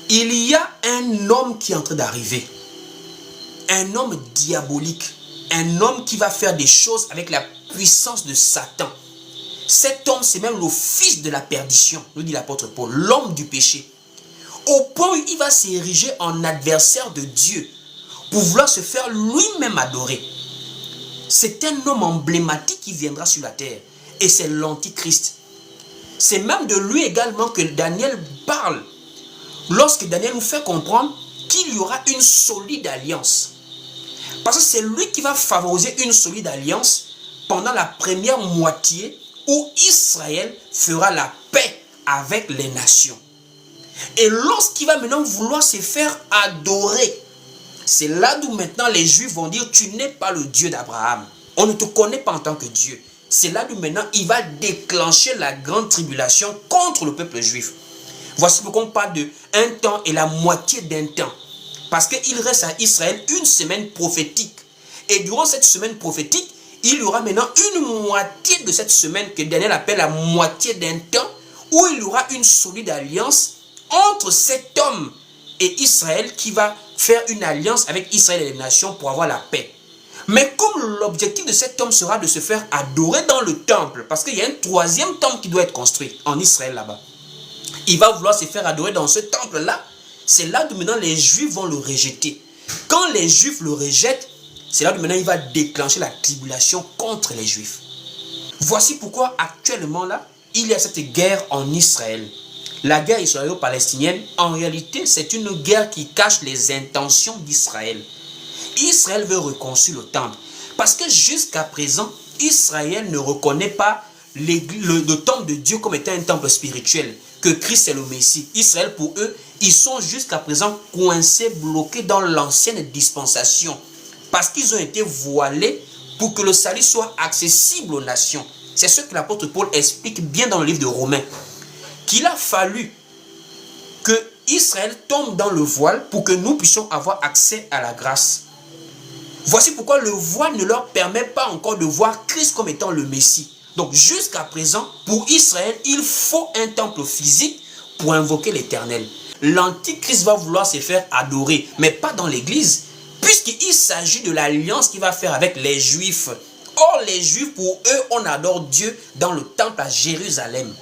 Il y a un homme qui est en train d'arriver. Un homme diabolique. Un homme qui va faire des choses avec la puissance de Satan. Cet homme, c'est même le fils de la perdition, nous dit l'apôtre Paul, l'homme du péché. Au point où il va s'ériger en adversaire de Dieu pour vouloir se faire lui-même adorer. C'est un homme emblématique qui viendra sur la terre. Et c'est l'Antichrist. C'est même de lui également que Daniel parle. Lorsque Daniel nous fait comprendre qu'il y aura une solide alliance. Parce que c'est lui qui va favoriser une solide alliance pendant la première moitié où Israël fera la paix avec les nations. Et lorsqu'il va maintenant vouloir se faire adorer, c'est là d'où maintenant les Juifs vont dire: tu n'es pas le Dieu d'Abraham. On ne te connaît pas en tant que Dieu. C'est là d'où maintenant il va déclencher la grande tribulation contre le peuple juif. Voici pourquoi on parle de un temps et la moitié d'un temps. Parce qu'il reste à Israël une semaine prophétique. Et durant cette semaine prophétique, il y aura maintenant une moitié de cette semaine que Daniel appelle la moitié d'un temps, où il y aura une solide alliance entre cet homme et Israël qui va faire une alliance avec Israël et les nations pour avoir la paix. Mais comme l'objectif de cet homme sera de se faire adorer dans le temple, parce qu'il y a un troisième temple qui doit être construit en Israël là-bas. Il va vouloir se faire adorer dans ce temple-là. C'est là où maintenant les Juifs vont le rejeter. Quand les Juifs le rejettent, c'est là où maintenant il va déclencher la tribulation contre les Juifs. Voici pourquoi actuellement là, il y a cette guerre en Israël. La guerre israélo-palestinienne, en réalité, c'est une guerre qui cache les intentions d'Israël. Israël veut reconstruire le temple. Parce que jusqu'à présent, Israël ne reconnaît pas le temple de Dieu comme étant un temple spirituel, que Christ est le Messie. Israël, pour eux, ils sont jusqu'à présent coincés, bloqués dans l'ancienne dispensation. Parce qu'ils ont été voilés pour que le salut soit accessible aux nations. C'est ce que l'apôtre Paul explique bien dans le livre de Romains. Qu'il a fallu que Israël tombe dans le voile pour que nous puissions avoir accès à la grâce. Voici pourquoi le voile ne leur permet pas encore de voir Christ comme étant le Messie. Donc jusqu'à présent, pour Israël, il faut un temple physique pour invoquer l'Éternel. L'Antichrist va vouloir se faire adorer, mais pas dans l'église, puisqu'il s'agit de l'alliance qu'il va faire avec les Juifs. Or, les Juifs, pour eux, on adore Dieu dans le temple à Jérusalem.